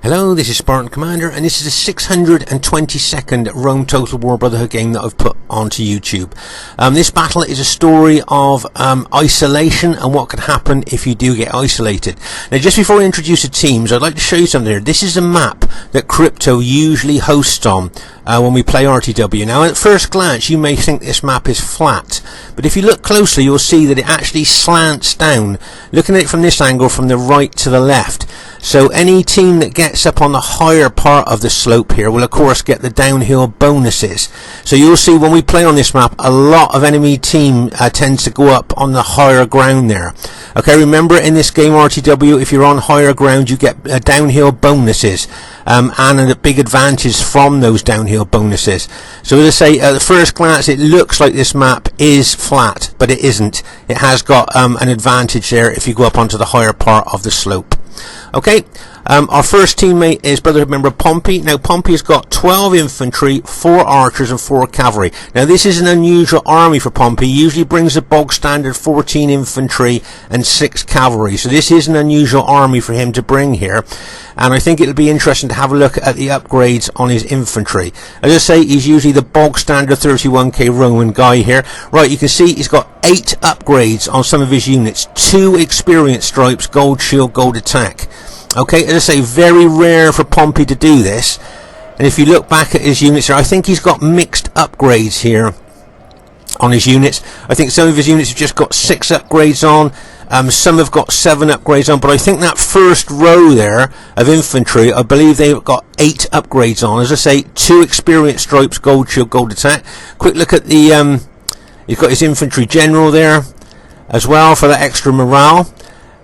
Hello, this is Spartan Commander, and this is the 622nd Rome Total War Brotherhood game that I've put onto YouTube. This battle is a story of isolation and what can happen if you do get isolated. Now, just before I introduce the teams, I'd like to show you something here. This is a map that Crypto usually hosts on when we play RTW. Now, at first glance, you may think this map is flat, but if you look closely, you'll see that it actually slants down. Looking at it from this angle, from the right to the left. So any team that gets up on the higher part of the slope here will of course get the downhill bonuses. So you'll see when we play on this map, a lot of enemy team tends to go up on the higher ground there. Okay, remember in this game RTW, if you're on higher ground you get downhill bonuses and a big advantage from those downhill bonuses. So as I say, at the first glance it looks like this map is flat, but it isn't. It has got an advantage there if you go up onto the higher part of the slope. Okay, our first teammate is Brotherhood member Pompey. Now Pompey has got 12 infantry, 4 archers and 4 cavalry. Now this is an unusual army for Pompey. He usually brings a bog standard 14 infantry and 6 cavalry. So this is an unusual army for him to bring here. And I think it'll be interesting to have a look at the upgrades on his infantry. As I say, he's usually the bog standard 31k Roman guy here. Right, you can see he's got 8 upgrades on some of his units. 2 experience stripes, gold shield, gold attack. Okay, as I say, very rare for Pompey to do this. And if you look back at his units here, I think he's got mixed upgrades here on his units. I think some of his units have just got 6 upgrades on. Some have got 7 upgrades on, but I think that first row there of infantry, I believe they've got 8 upgrades on. As I say, 2 experience stripes, gold shield, gold attack. Quick look at the, he's got his infantry general there as well for that extra morale.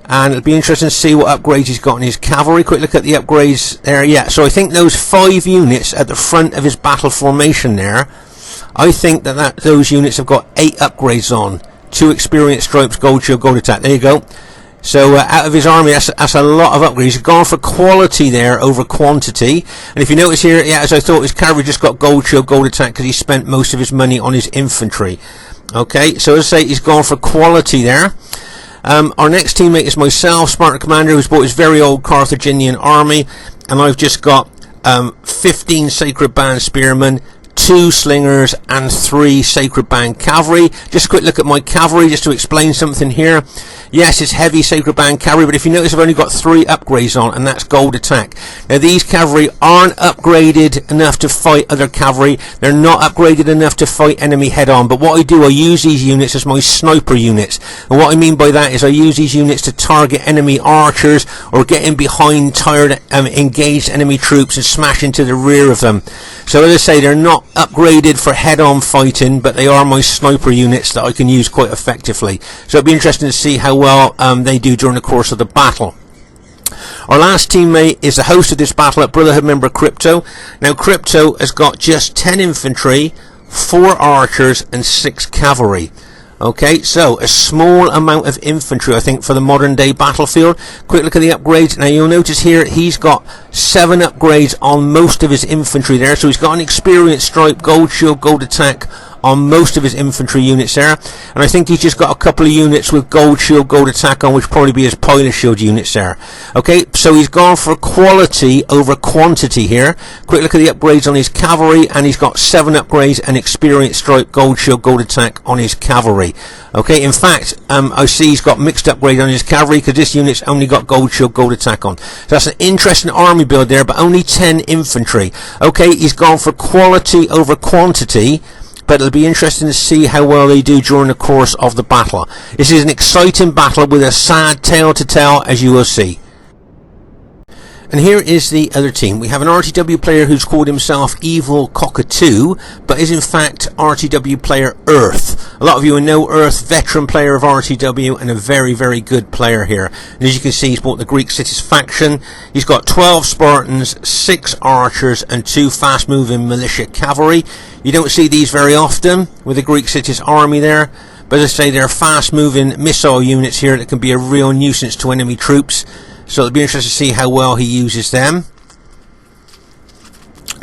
And it'll be interesting to see what upgrades he's got in his cavalry. Quick look at the upgrades there. Yeah, so I think those 5 units at the front of his battle formation there, I think that those units have got 8 upgrades on. 2 experience stripes, gold shield, gold attack. There you go. So out of his army, that's a lot of upgrades. He's gone for quality there over quantity. And if you notice here, yeah, as I thought, his cavalry just got gold shield, gold attack because he spent most of his money on his infantry. Okay, so as I say, he's gone for quality there. Our next teammate is myself, Spartan Commander, who's bought his very old Carthaginian army, and I've just got 15 Sacred Band Spearmen, 2 slingers and 3 Sacred Band cavalry. Just a quick look at my cavalry just to explain something here. Yes, it's heavy Sacred Band cavalry, but if you notice I've only got 3 upgrades on, and that's gold attack. Now these cavalry aren't upgraded enough to fight other cavalry. They're not upgraded enough to fight enemy head on, but what I do, I use these units as my sniper units. And what I mean by that is I use these units to target enemy archers or get in behind tired engaged enemy troops and smash into the rear of them. So as I say, they're not upgraded for head-on fighting, but they are my sniper units that I can use quite effectively. So it'll be interesting to see how well they do during the course of the battle. Our last teammate is the host of this battle at Brotherhood member Crypto. Now Crypto has got just 10 infantry, 4 archers and 6 cavalry. Okay, so a small amount of infantry, I think, for the modern day battlefield. Quick look at the upgrades. Now you'll notice here he's got 7 upgrades on most of his infantry there. So he's got an experience stripe, gold shield, gold attack on most of his infantry units there. And I think he's just got a couple of units with gold shield, gold attack on, which probably be his pilot shield units there. Okay, so he's gone for quality over quantity here. Quick look at the upgrades on his cavalry, and he's got 7 upgrades and experience stripe, gold shield, gold attack on his cavalry. Okay, in fact, I see he's got mixed upgrade on his cavalry because this unit's only got gold shield, gold attack on. So that's an interesting army build there, but only 10 infantry. Okay, he's gone for quality over quantity, but it'll be interesting to see how well they do during the course of the battle. This is an exciting battle with a sad tale to tell, as you will see. And here is the other team. We have an RTW player who's called himself Evil Cockatoo, but is in fact RTW player Earth. A lot of you will know Earth, veteran player of RTW and a very, very good player here. And as you can see, he's bought the Greek Cities faction. He's got 12 Spartans, 6 archers and 2 fast-moving militia cavalry. You don't see these very often with the Greek Cities army there. But as I say, they're fast-moving missile units here that can be a real nuisance to enemy troops. So it'll be interesting to see how well he uses them.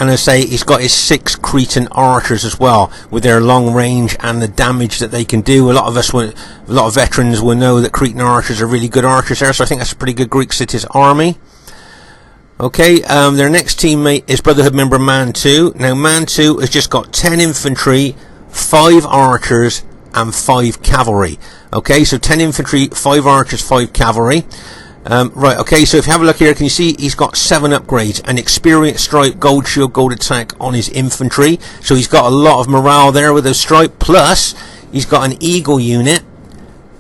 And as I say, he's got his 6 Cretan archers as well, with their long range and the damage that they can do. A lot of veterans will know that Cretan archers are really good archers there, so I think that's a pretty good Greek Cities army. Okay, their next teammate is Brotherhood member Man 2. Now Man 2 has just got 10 infantry, 5 archers and 5 cavalry. Okay, so 10 infantry, 5 archers, 5 cavalry. Right, okay, so if you have a look here, can you see he's got 7 upgrades, an experience stripe, gold shield, gold attack on his infantry. So he's got a lot of morale there with those stripe, plus he's got an eagle unit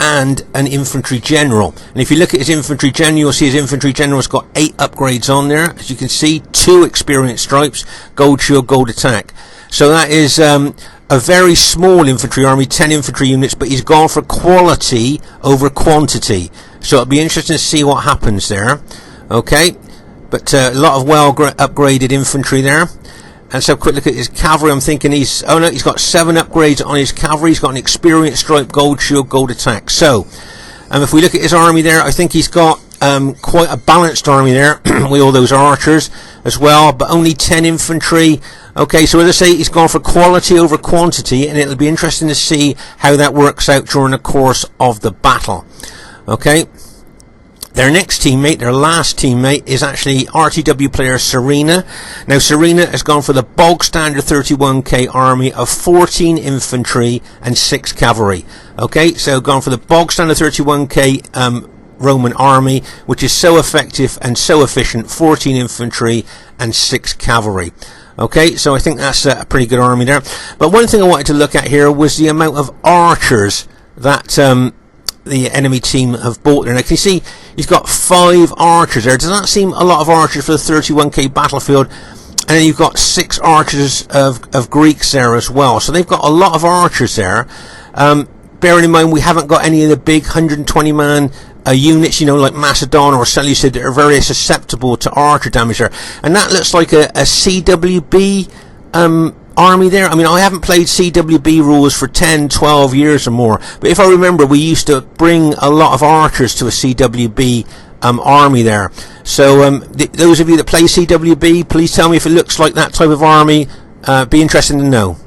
and an infantry general. And if you look at his infantry general, you'll see his infantry general's got 8 upgrades on there. As you can see, 2 experience stripes, gold shield, gold attack. So that is a very small infantry army, 10 infantry units, but he's gone for quality over quantity. So it'll be interesting to see what happens there. Okay, but a lot of well upgraded infantry there. And so quick look at his cavalry. I'm thinking he's got 7 upgrades on his cavalry. He's got an experience stripe, gold shield, gold attack. So if we look at his army there, I think he's got quite a balanced army there with all those archers as well, but only 10 infantry. Okay, so as I say, he's gone for quality over quantity, and it'll be interesting to see how that works out during the course of the battle. Okay, their next teammate, their last teammate, is actually RTW player Serena. Now Serena has gone for the bog standard 31k army of 14 infantry and 6 cavalry. Okay, so gone for the bog standard 31k Roman army, which is so effective and so efficient, 14 infantry and 6 cavalry. Okay, so I think that's a pretty good army there. But one thing I wanted to look at here was the amount of archers that the enemy team have bought there. Now can you see he's got 5 archers there. Does that seem a lot of archers for the 31k battlefield? And then you've got 6 archers of Greeks there as well. So they've got a lot of archers there. Bearing in mind we haven't got any of the big 120 man units, you know, like Macedon or Seleucid, that are very susceptible to archer damage there. And that looks like a CWB army there. I mean, I haven't played CWB rules for 10, 12 years or more, but if I remember, we used to bring a lot of archers to a CWB army there. So those of you that play CWB, please tell me if it looks like that type of army. Be interesting to know.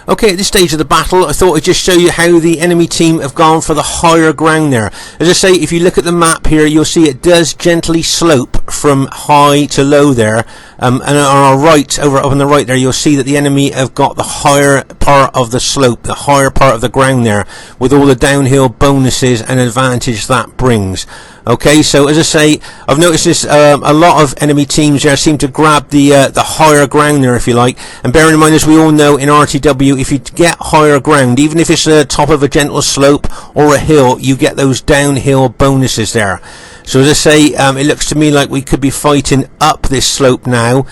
Okay, at this stage of the battle, I thought I'd just show you how the enemy team have gone for the higher ground there. As I say, if you look at the map here, you'll see it does gently slope from high to low there. And on our right, over up on the right there, you'll see that the enemy have got the higher part of the slope, the higher part of the ground there, with all the downhill bonuses and advantage that brings. Okay, so as I say, I've noticed this, a lot of enemy teams there seem to grab the higher ground there, if you like. And bearing in mind, as we all know in RTW, if you get higher ground, even if it's the top of a gentle slope or a hill, you get those downhill bonuses there. So as I say, it looks to me like we could be fighting up this slope now.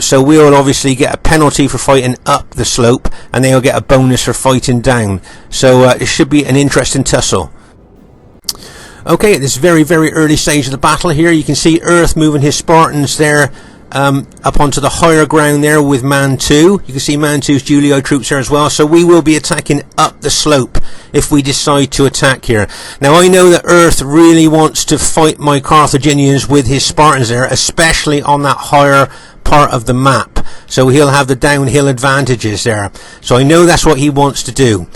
So we'll obviously get a penalty for fighting up the slope, and they'll get a bonus for fighting down. So it should be an interesting tussle. Okay, at this very, very early stage of the battle here, you can see Earth moving his Spartans there up onto the higher ground there with Man 2. You can see Man 2's Julio troops there as well. So we will be attacking up the slope if we decide to attack here. Now I know that Earth really wants to fight my Carthaginians with his Spartans there, especially on that higher part of the map. So he'll have the downhill advantages there. So I know that's what he wants to do.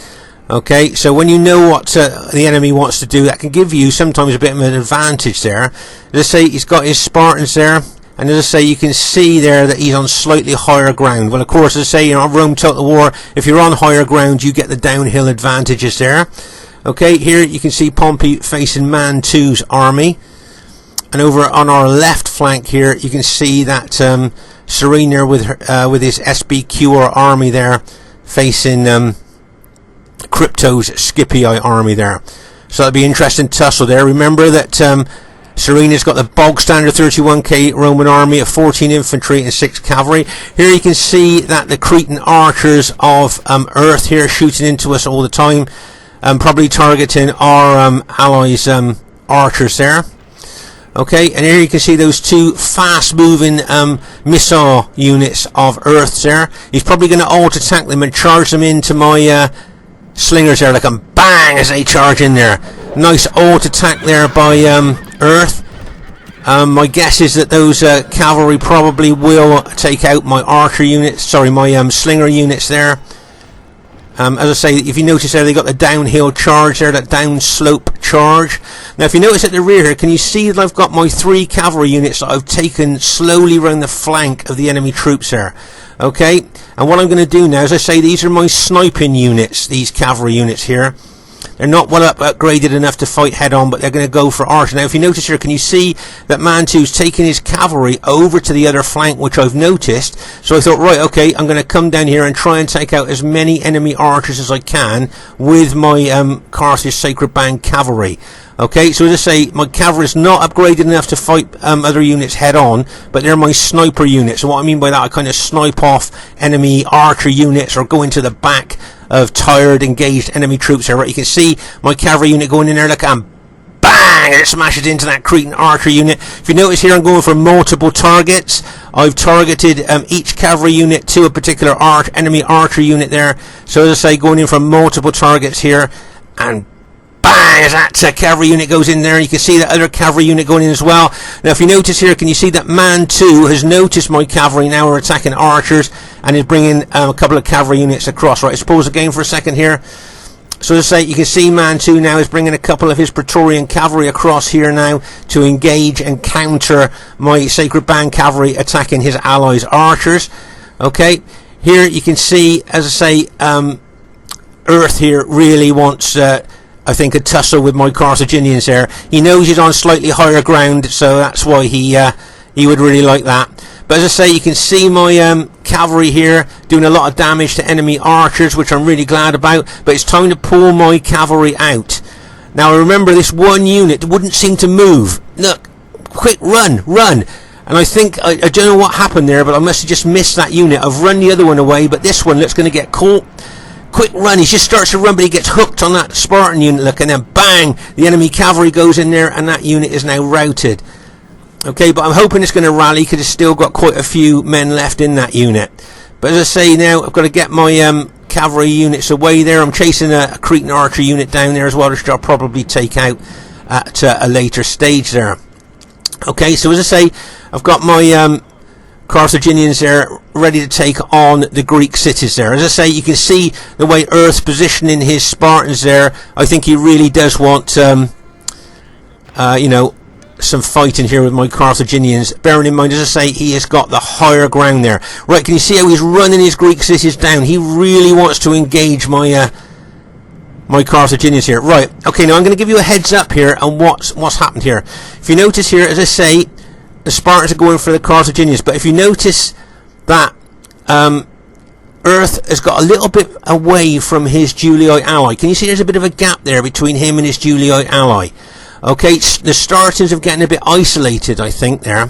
Okay, so when you know what the enemy wants to do, that can give you sometimes a bit of an advantage there. Let's say he's got his Spartans there, and as I say, you can see there that he's on slightly higher ground. Well, of course, as I say, you know, Rome Total War, if you're on higher ground, you get the downhill advantages there. Okay, here you can see Pompey facing Man 2's army, and over on our left flank here, you can see that Serena with his SBQR army there facing Crypto's Scipii army there. So that'll be an interesting tussle there. Remember that Serena's got the bog standard 31k Roman army of 14 infantry and 6 cavalry. Here you can see that the Cretan archers of Earth here shooting into us all the time, probably targeting our allies' archers there. Okay, and here you can see those 2 fast-moving missile units of Earth there. He's probably going to alt-attack them and charge them into my slingers there, like a bang as they charge in there. Nice alt attack there by Earth. My guess is that those cavalry probably will take out my archer units, sorry, my slinger units there. As I say, if you notice there, they got the downhill charge there, that downslope charge. Now, if you notice at the rear here, can you see that I've got my 3 cavalry units that I've taken slowly around the flank of the enemy troops there? Okay, and what I'm going to do now, as I say, these are my sniping units, these cavalry units here. They're not well upgraded enough to fight head on, but they're going to go for archer. Now, if you notice here, can you see that man 2's taking his cavalry over to the other flank, which I've noticed? So I thought, right, okay, I'm going to come down here and try and take out as many enemy archers as I can with my Carthage Sacred Band cavalry. Okay, so as I say, my cavalry is not upgraded enough to fight other units head on, but they're my sniper units. And what I mean by that, I kind of snipe off enemy archer units or go into the back of tired, engaged enemy troops here. Right, you can see my cavalry unit going in there, look, and bang, it smashes into that Cretan archer unit. If you notice here, I'm going for multiple targets. I've targeted each cavalry unit to a particular enemy archer unit there. So as I say, going in for multiple targets here, and bang, as that cavalry unit goes in there. You can see that other cavalry unit going in as well. Now, if you notice here, can you see that man 2 has noticed my cavalry now are attacking archers and is bringing a couple of cavalry units across. Right, let's pause again for a second here. So as I say, you can see man 2 now is bringing a couple of his Praetorian cavalry across here now to engage and counter my Sacred Band cavalry attacking his allies' archers. Okay, here you can see, as I say, Earth here really wants I think a tussle with my Carthaginians there. He knows he's on slightly higher ground, so that's why he would really like that. But as I say, you can see my cavalry here doing a lot of damage to enemy archers, which I'm really glad about. But it's time to pull my cavalry out. Now remember, this one unit wouldn't seem to move. Look, quick, run! And I think, I don't know what happened there, but I must have just missed that unit. I've run the other one away, but this one looks going to get caught. Quick run, he just starts to run, but he gets hooked on that Spartan unit, look, and then bang, the enemy cavalry goes in there, and that unit is now routed. Okay, but I'm hoping it's going to rally, because it's still got quite a few men left in that unit. But as I say now, I've got to get my cavalry units away there. I'm chasing a Cretan archer unit down there as well, which I'll probably take out at a later stage there. Okay, so as I say, I've got my Carthaginians there ready to take on the Greek cities there. As I say, you can see the way Earth's positioning his Spartans there. I think he really does want you know, some fighting here with my Carthaginians. Bearing in mind, as I say, he has got the higher ground there. Right, can you see how he's running his Greek cities down? He really wants to engage my my Carthaginians here. Right, okay, now I'm going to give you a heads up here on what's happened here. If you notice here, as I say, the Spartans are going for the Carthaginians, but if you notice that Earth has got a little bit away from his Julii ally. Can you see there's a bit of a gap there between him and his Julii ally? Okay, the Spartans are getting a bit isolated, I think, there.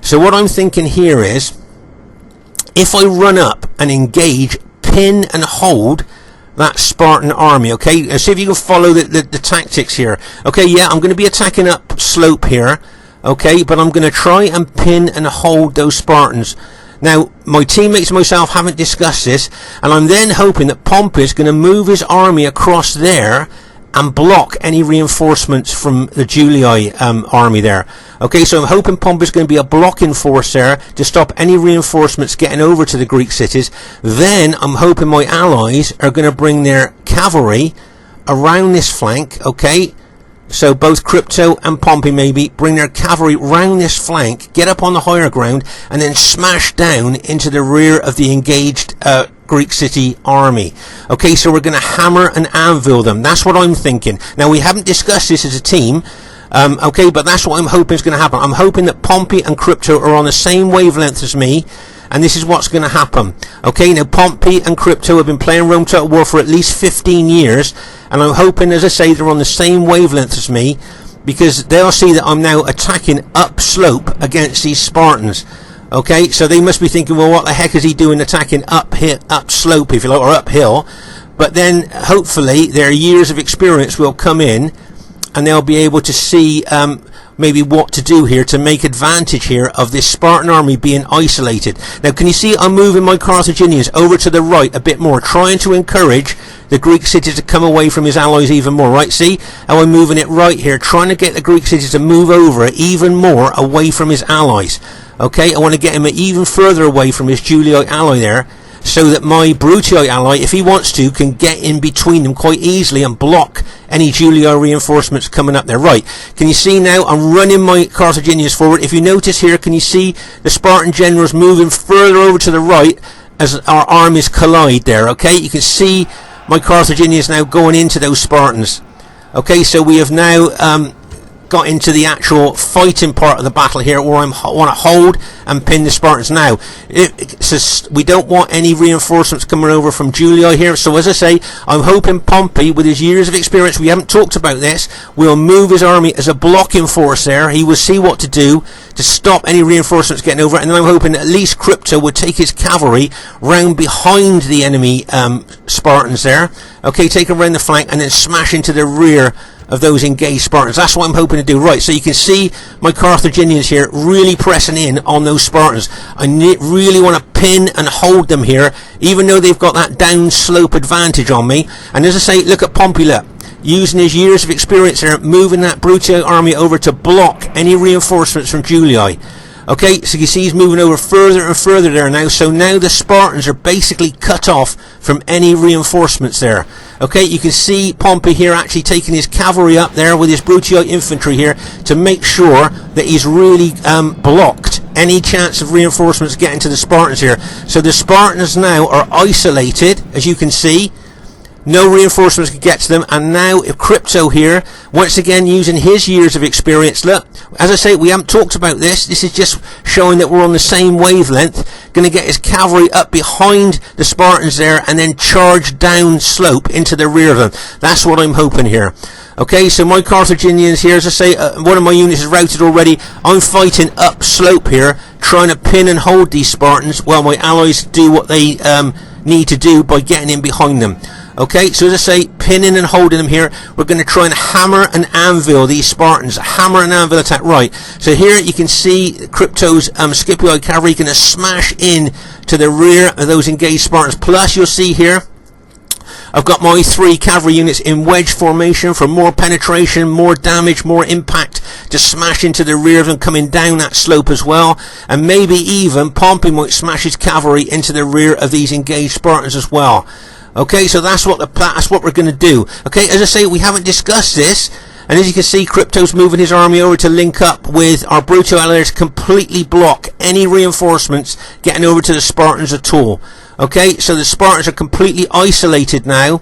So what I'm thinking here is, if I run up and engage, pin and hold that Spartan army, okay? See if you can follow the tactics here. Okay, yeah, I'm going to be attacking up slope here. Okay, but I'm going to try and pin and hold those Spartans. Now, my teammates and myself haven't discussed this, and I'm then hoping that Pompey is going to move his army across there and block any reinforcements from the Julii army there. Okay, so I'm hoping Pompey is going to be a blocking force there to stop any reinforcements getting over to the Greek cities. Then I'm hoping my allies are going to bring their cavalry around this flank, okay? So both Crypto and Pompey maybe bring their cavalry round this flank, get up on the higher ground, and then smash down into the rear of the engaged Greek city army. Okay, so we're going to hammer and anvil them. That's what I'm thinking. Now, we haven't discussed this as a team, okay, but that's what I'm hoping is going to happen. I'm hoping that Pompey and Crypto are on the same wavelength as me, and this is what's going to happen. Okay, now Pompey and Crypto have been playing Rome Total War for at least 15 years, and I'm hoping, as I say, they're on the same wavelength as me, because they'll see that I'm now attacking upslope against these Spartans. Okay, so they must be thinking, well, what the heck is he doing attacking upslope, if you like, or uphill? But then, hopefully, their years of experience will come in, and they'll be able to see maybe what to do here to make advantage here of this Spartan army being isolated. Now, can you see I'm moving my Carthaginians over to the right a bit more, trying to encourage the Greek cities to come away from his allies even more, right? See how I'm moving it right here, trying to get the Greek cities to move over even more away from his allies. Okay, I want to get him even further away from his Julii ally there. so that my Brutii ally, if he wants to, can get in between them quite easily and block any Julii reinforcements coming up there. Right, can you see now I'm running my Carthaginians forward? If you notice here, can you see the Spartan generals moving further over to the right as our armies collide there? Okay, you can see my Carthaginians now going into those Spartans. Okay, so we have now got into the actual fighting part of the battle here, where I want to hold and pin the Spartans. Now, we don't want any reinforcements coming over from Julii here, so as I say, I'm hoping Pompey, with his years of experience, we haven't talked about this, will move his army as a blocking force there. He will see what to do to stop any reinforcements getting over, and then I'm hoping at least Crypto would take his cavalry round behind the enemy Spartans there. Okay, take them round the flank and then smash into the rear of those engaged Spartans. That's what I'm hoping to do. Right, so you can see my Carthaginians here really pressing in on those Spartans. I really want to pin and hold them here, even though they've got that down slope advantage on me. And as I say, look at Pompey, look, using his years of experience there, moving that Brutii army over to block any reinforcements from Julii. Okay, so you see he's moving over further and further there now, so now the Spartans are basically cut off from any reinforcements there. Okay, you can see Pompey here actually taking his cavalry up there with his Brutii infantry here to make sure that he's really blocked any chance of reinforcements getting to the Spartans here. So the Spartans now are isolated, as you can see. No reinforcements can get to them, and now if Crypto here, once again using his years of experience, look, as I say, we haven't talked about this, this is just showing that we're on the same wavelength, going to get his cavalry up behind the Spartans there and then charge down slope into the rear of them. That's what I'm hoping here. Okay, so my Carthaginians here, as I say, one of my units is routed already. I'm fighting up slope here, trying to pin and hold these Spartans while my allies do what they need to do by getting in behind them. Okay, so as I say, pinning and holding them here, we're going to try and hammer and anvil these Spartans. Hammer and anvil attack. Right, so here you can see Crypto's Scipio cavalry going to smash in to the rear of those engaged Spartans. Plus, you'll see here, I've got my 3 cavalry units in wedge formation for more penetration, more damage, more impact to smash into the rear of them coming down that slope as well. And maybe even Pompey might smash his cavalry into the rear of these engaged Spartans as well. Okay, so that's what we're going to do. Okay, as I say, we haven't discussed this, and as you can see, Crypto's moving his army over to link up with our Brutii allies to completely block any reinforcements getting over to the Spartans at all. Okay, so the Spartans are completely isolated now,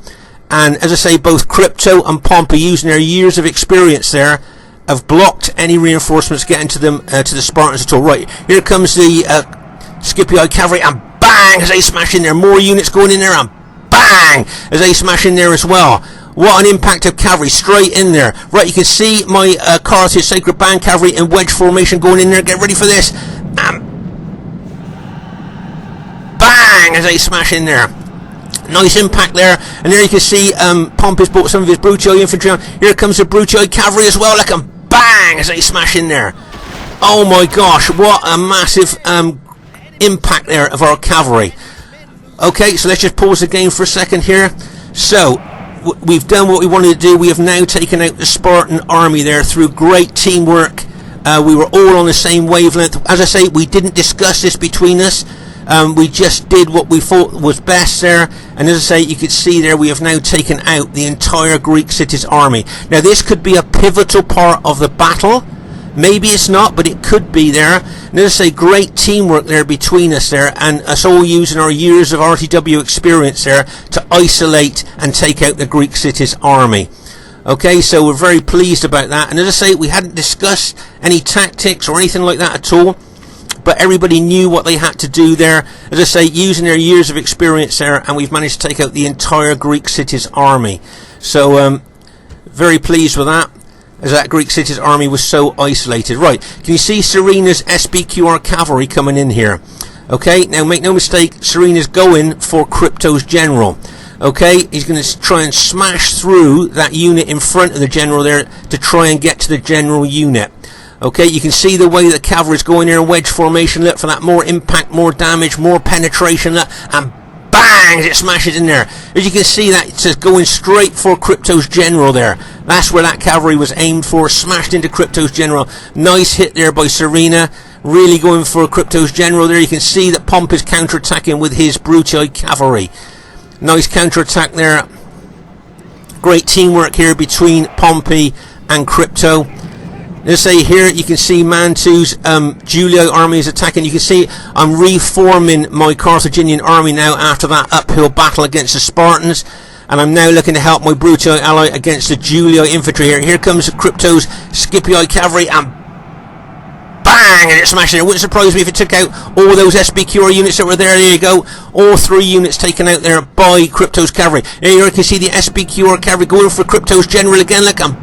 and as I say, both Crypto and Pompey, using their years of experience there, have blocked any reinforcements getting to them to the Spartans at all. Right, here comes the Scipio cavalry, and bang, as they smash in there, more units going in there, and bang, as they smash in there as well. What an impact of cavalry straight in there. Right, you can see my Carthage Sacred Band cavalry in wedge formation going in there. Get ready for this. And bang, as they smash in there. Nice impact there. And there you can see Pompey's brought some of his Brutii infantry on. Here comes the Brutii cavalry as well. Look, and bang, as they smash in there. Oh my gosh, what a massive impact there of our cavalry. Okay, so let's just pause the game for a second here. So, we've done what we wanted to do. We have now taken out the Spartan army there through great teamwork. We were all on the same wavelength. As I say, we didn't discuss this between us. We just did what we thought was best there. And as I say, you can see there, we have now taken out the entire Greek city's army. Now, this could be a pivotal part of the battle. Maybe it's not, but it could be there. And as I say, great teamwork there between us there, and us all using our years of RTW experience there to isolate and take out the Greek city's army. Okay, so we're very pleased about that. And as I say, we hadn't discussed any tactics or anything like that at all, but everybody knew what they had to do there. As I say, using their years of experience there, and we've managed to take out the entire Greek city's army. So, very pleased with that, as that Greek city's army was so isolated. Right, can you see Serena's SBQR cavalry coming in here? Okay, now make no mistake, Serena's going for Crypto's general. Okay, he's going to try and smash through that unit in front of the general there to try and get to the general unit. Okay, you can see the way the cavalry's going there in wedge formation. Look for that more impact, more damage, more penetration. Look, and bang, it smashes in there. As you can see, that it's just going straight for Crypto's general there. That's where that cavalry was aimed for, smashed into Crypto's general. Nice hit there by Serena. really going for Crypto's general there. You can see that Pomp is counter-attacking with his Brutii cavalry. Nice counter-attack there. Great teamwork here between Pompey and Crypto. Let's say here you can see Mantu's Julii army is attacking. You can see I'm reforming my Carthaginian army now after that uphill battle against the Spartans. And I'm now looking to help my Brutii ally against the Julii infantry here. Here comes Crypto's Scipii cavalry, and bang! And it smashed it. It wouldn't surprise me if it took out all those SBQR units that were there. There you go. All 3 units taken out there by Crypto's cavalry. There you can see the SBQR cavalry going for Crypto's general again. Look, and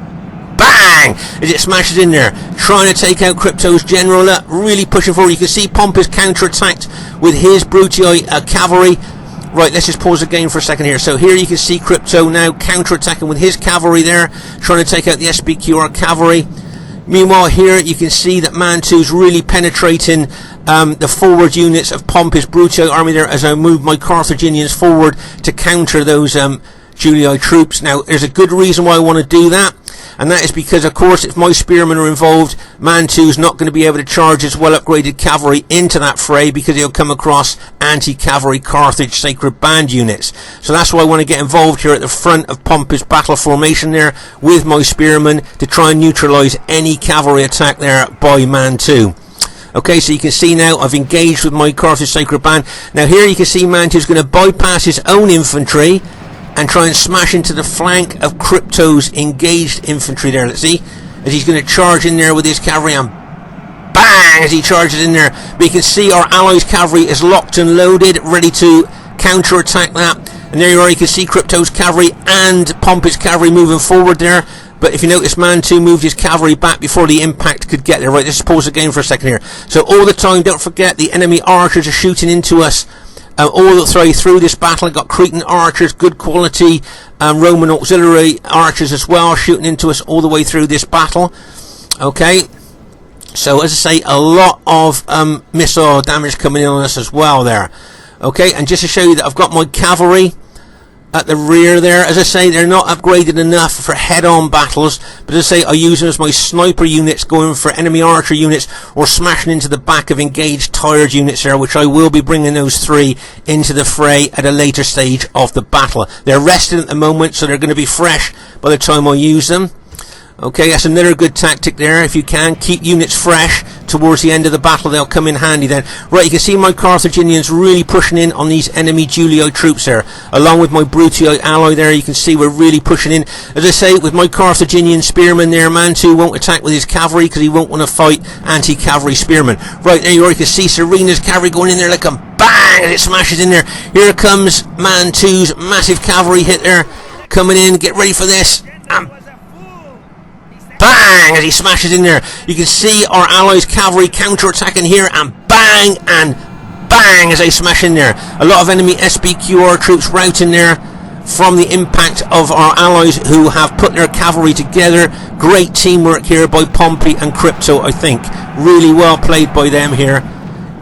bang! As it smashes in there. Trying to take out Crypto's general. Really pushing forward. You can see Pompey's counter-attacked with his Brutii cavalry. Right, let's just pause the game for a second here. So here you can see Crypto now counter-attacking with his cavalry there, trying to take out the SBQR cavalry. Meanwhile here you can see that Mantu's really penetrating the forward units of Pompey's Brutii army there as I move my Carthaginians forward to counter those Julii troops. Now there's a good reason why I want to do that, and that is because of course if my spearmen are involved, Mantu's not going to be able to charge his well upgraded cavalry into that fray because he'll come across anti-cavalry Carthage sacred band units. So that's why I want to get involved here at the front of Pompey's battle formation there with my spearmen to try and neutralise any cavalry attack there by Mantu. Okay, so you can see now I've engaged with my Carthage sacred band. Now here you can see Mantu's going to bypass his own infantry and try and smash into the flank of Crypto's engaged infantry there. Let's see, as he's going to charge in there with his cavalry, and bang, as he charges in there. But you can see our allies' cavalry is locked and loaded, ready to counter-attack that. And there you are, you can see Crypto's cavalry and Pompey's cavalry moving forward there. But if you notice, Mantu moved his cavalry back before the impact could get there. Right, let's pause the game for a second here. So all the time, don't forget, the enemy archers are shooting into us all the way through this battle. I've got Cretan archers, good quality Roman auxiliary archers as well, shooting into us all the way through this battle. Okay, so as I say, a lot of missile damage coming in on us as well there. Okay, and just to show you that I've got my cavalry at the rear there. As I say, they're not upgraded enough for head-on battles, but as I say, I use them as my sniper units going for enemy archer units or smashing into the back of engaged tired units there, which I will be bringing those 3 into the fray at a later stage of the battle. They're rested at the moment, so they're going to be fresh by the time I use them. Okay, that's another good tactic there. If you can, keep units fresh towards the end of the battle, they'll come in handy then. Right, you can see my Carthaginians really pushing in on these enemy Julii troops there. Along with my Brutii ally there, you can see we're really pushing in. As I say, with my Carthaginian spearmen there, Mantu won't attack with his cavalry because he won't want to fight anti-cavalry spearmen. Right, there you are, you can see Serena's cavalry going in there like a bang as it smashes in there. Here comes Mantu's massive cavalry hit there, coming in, get ready for this, and bang as he smashes in there. You can see our allies' cavalry counter-attacking here, and bang as they smash in there. A lot of enemy SBQR troops routing there from the impact of our allies who have put their cavalry together. Great teamwork here by Pompey and Crypto, I think. Really well played by them here.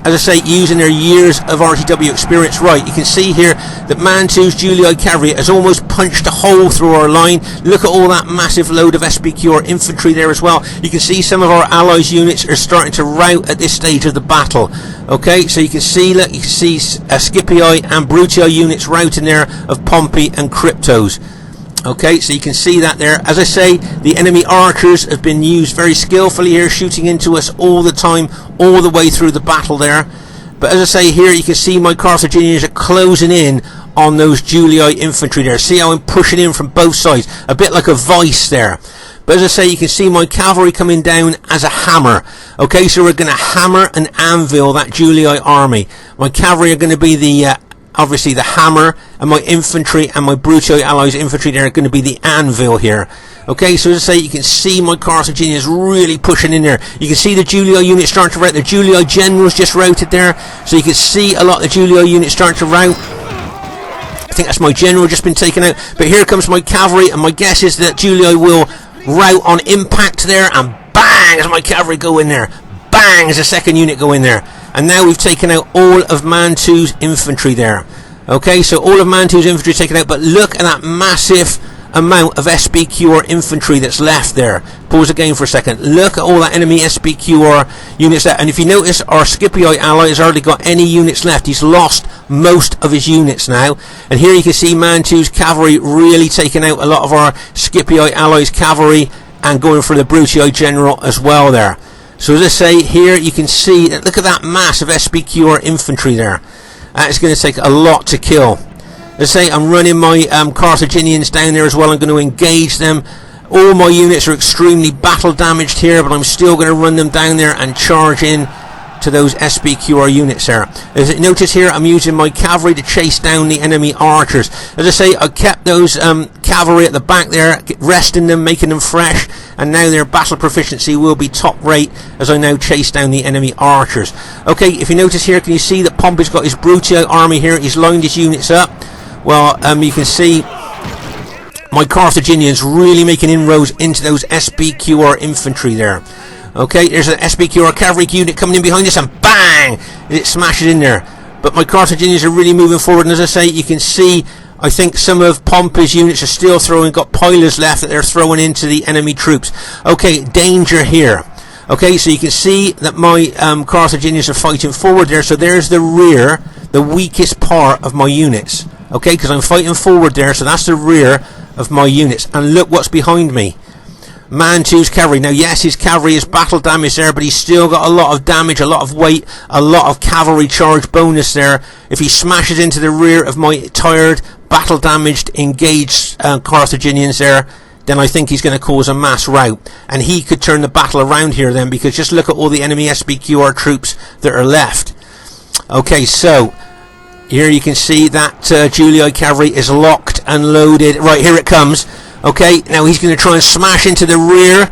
As I say, using their years of RTW experience. Right, you can see here that Mantu's Julii cavalry has almost punched a hole through our line. Look at all that massive load of SBQR infantry there as well. You can see some of our allies' units are starting to rout at this stage of the battle. Okay, so you can see, look, you can see Scipii and Brutii units routing there of Pompey and Crypto's. Okay, so you can see that there. As I say, the enemy archers have been used very skillfully here, shooting into us all the time, all the way through the battle there. But as I say here, you can see my Carthaginians are closing in on those Julii infantry there. See how I'm pushing in from both sides, a bit like a vice there. But as I say, you can see my cavalry coming down as a hammer. Okay, so we're going to hammer and anvil that Julii army. My cavalry are going to be the obviously the hammer, and my infantry and my Brutii allies infantry there are going to be the anvil here. Okay, so as I say, you can see my Carthaginians really pushing in there. You can see the Julii units starting to rout. The Julii generals just routed there, so you can see a lot of the Julii units starting to rout. I think that's my general just been taken out, but here comes my cavalry, and my guess is that Julii will rout on impact there, and bang as my cavalry go in there. Bang as a second unit go in there. And now we've taken out all of Mantu's infantry there. Okay, so all of Mantu's infantry taken out, but look at that massive amount of SBQR infantry that's left there. Pause the game for a second. Look at all that enemy SBQR units there. And if you notice, our Scipioid ally has hardly got any units left. He's lost most of his units now. And here you can see Mantu's cavalry really taking out a lot of our Scipioid allies' cavalry and going for the Brutii general as well there. So as I say, here you can see, look at that mass of SBQR infantry there. It's going to take a lot to kill. As I say, I'm running my Carthaginians down there as well. I'm going to engage them. All my units are extremely battle damaged here, but I'm still going to run them down there and charge in to those SBQR units there. As you notice here, I'm using my cavalry to chase down the enemy archers. As I say, I kept those cavalry at the back there, resting them, making them fresh, and now their battle proficiency will be top rate as I now chase down the enemy archers. Okay, if you notice here, can you see that Pompey's got his Brutii army here? He's lined his units up. Well, you can see my Carthaginians really making inroads into those SBQR infantry there. Okay, there's an SBQR cavalry unit coming in behind us, and bang! It smashes in there. But my Carthaginians are really moving forward, and as I say, you can see, I think some of Pompey's units are still got pilers left that they're throwing into the enemy troops. Okay, danger here. Okay, so you can see that my Carthaginians are fighting forward there, so there's the rear, the weakest part of my units. Okay, because I'm fighting forward there, so that's the rear of my units. And look what's behind me. Mantu's cavalry. Now, yes, his cavalry is battle damaged there, but he's still got a lot of damage, a lot of weight, a lot of cavalry charge bonus there. If he smashes into the rear of my tired, battle damaged, engaged Carthaginians there, then I think he's going to cause a mass rout. And he could turn the battle around here then, because just look at all the enemy SBQR troops that are left. Okay, so here you can see that Julii cavalry is locked and loaded. Right, here it comes. Okay, now he's going to try and smash into the rear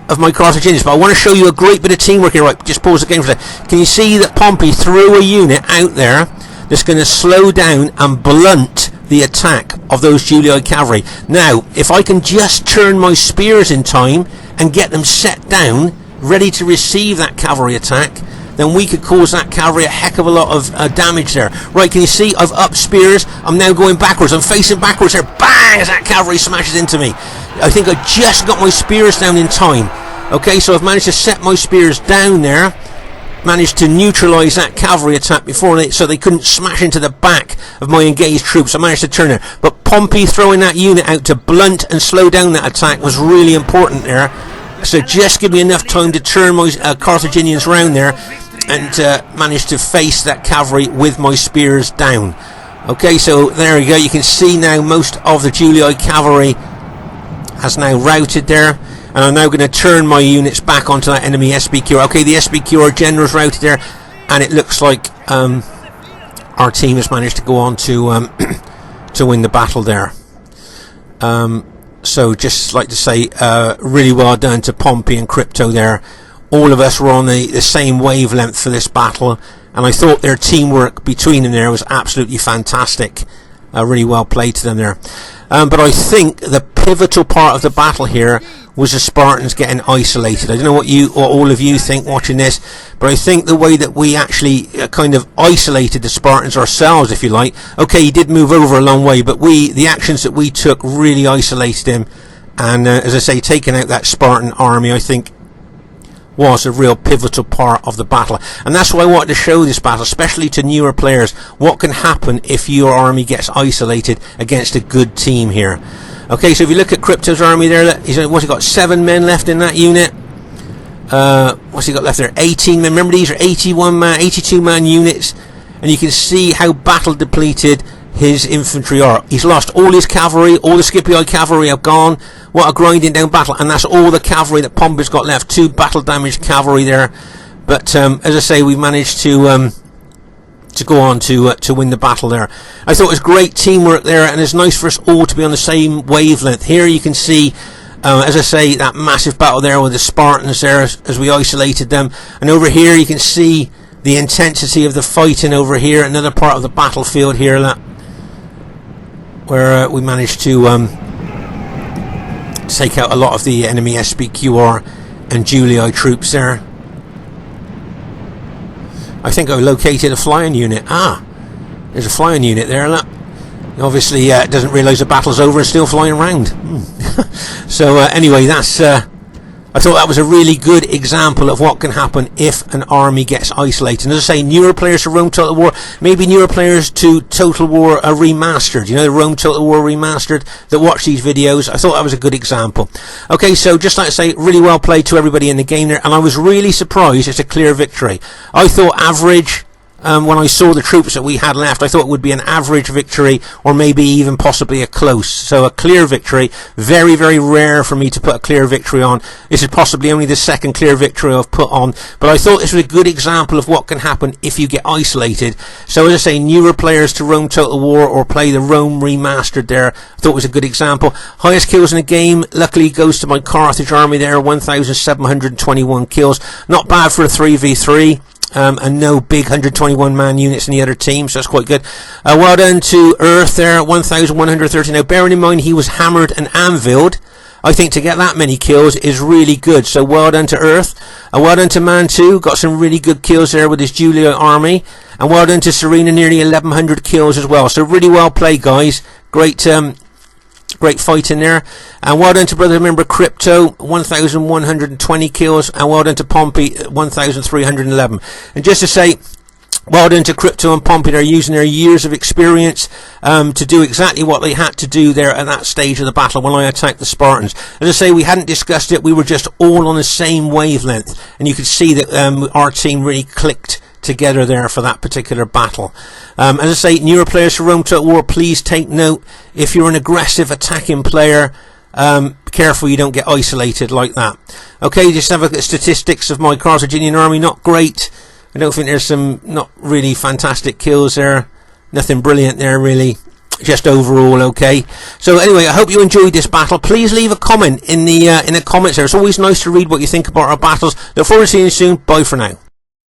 of my Carthaginians. But I want to show you a great bit of teamwork here. Right, just pause the game for a second. Can you see that Pompey threw a unit out there that's going to slow down and blunt the attack of those Julii cavalry? Now, if I can just turn my spears in time and get them set down, ready to receive that cavalry attack, then we could cause that cavalry a heck of a lot of damage there. Right, can you see I've upped spears? I'm now going backwards. I'm facing backwards there. Bang! As that cavalry smashes into me. I think I just got my spears down in time. Okay, so I've managed to set my spears down there. Managed to neutralise that cavalry attack before so they couldn't smash into the back of my engaged troops. I managed to turn it. But Pompey throwing that unit out to blunt and slow down that attack was really important there. So just give me enough time to turn my Carthaginians round there and manage to face that cavalry with my spears down. Okay, so there we go. You can see now most of the Julii cavalry has now routed there, and I'm now going to turn my units back onto that enemy SBQR. Okay, the SBQR general's routed there, and it looks like our team has managed to go on to to win the battle there. So just like to say, really well done to Pompey and Crypto there. All of us were on the same wavelength for this battle, and I thought their teamwork between them there was absolutely fantastic. Really well played to them there. But I think the pivotal part of the battle here was the Spartans getting isolated. I don't know what all of you think watching this, but I think the way that we actually kind of isolated the Spartans ourselves, if you like. Okay, he did move over a long way, but the actions that we took really isolated him. And as I say, taking out that Spartan army, I think, was a real pivotal part of the battle. And that's why I wanted to show this battle, especially to newer players, what can happen if your army gets isolated against a good team here. Okay, so if you look at Crypto's army there, what's he got? 7 men left in that unit. What's he got left there? 18 men. Remember, these are 82 man units, and you can see how battle depleted his infantry are. He's lost all his cavalry. All the Scipii cavalry are gone. What a grinding down battle, and that's all the cavalry that Pompey's got left. 2 battle damaged cavalry there. But as I say, we managed to go on to win the battle there. I thought it was great teamwork there, and it's nice for us all to be on the same wavelength. Here you can see, as I say, that massive battle there with the Spartans there as we isolated them, and over here you can see the intensity of the fighting over here, another part of the battlefield here where we managed to take out a lot of the enemy SBQR and Julii troops there. I think I located a flying unit. There's a flying unit there. Look. Obviously doesn't realise the battle's over and still flying around. So anyway, that's I thought that was a really good example of what can happen if an army gets isolated. And as I say, newer players to Rome Total War, maybe newer players to Total War Remastered, you know, the Rome Total War Remastered that watch these videos. I thought that was a good example. Okay, so just like to say, really well played to everybody in the game there, and I was really surprised it's a clear victory. I thought average. When I saw the troops that we had left, I thought it would be an average victory, or maybe even possibly a close. So a clear victory, very, very rare for me to put a clear victory on. This is possibly only the second clear victory I've put on, but I thought this was a good example of what can happen if you get isolated. So as I say, newer players to Rome Total War or play the Rome Remastered there, I thought it was a good example. Highest kills in the game, luckily goes to my Carthage army there, 1,721 kills. Not bad for a 3v3. And no big 121 man units in the other team, so that's quite good. Well done to Earth there, 1,130. Now bearing in mind he was hammered and anviled, I think to get that many kills is really good, so well done to Earth. Well done to Man 2, got some really good kills there with his Julia army, and well done to Serena, nearly 1,100 kills as well, so really well played guys. Great fight in there. And well done to brother member Crypto, 1,120 kills, and well done to Pompey, 1,311. And just to say, well done to Crypto and Pompey. They're using their years of experience to do exactly what they had to do there at that stage of the battle when I attacked the Spartans. As I say, we hadn't discussed it, we were just all on the same wavelength, and you could see that our team really clicked together there for that particular battle. As I say, newer players for Rome Total War, please take note, if you're an aggressive attacking player, be careful you don't get isolated like that. Okay, just have a look at the statistics of my Carthaginian army. Not great. I don't think there's some not really fantastic kills there, nothing brilliant there really, just overall okay. So anyway, I hope you enjoyed this battle. Please leave a comment in the comments there. It's always nice to read what you think about our battles. Look forward to seeing you soon. Bye for now.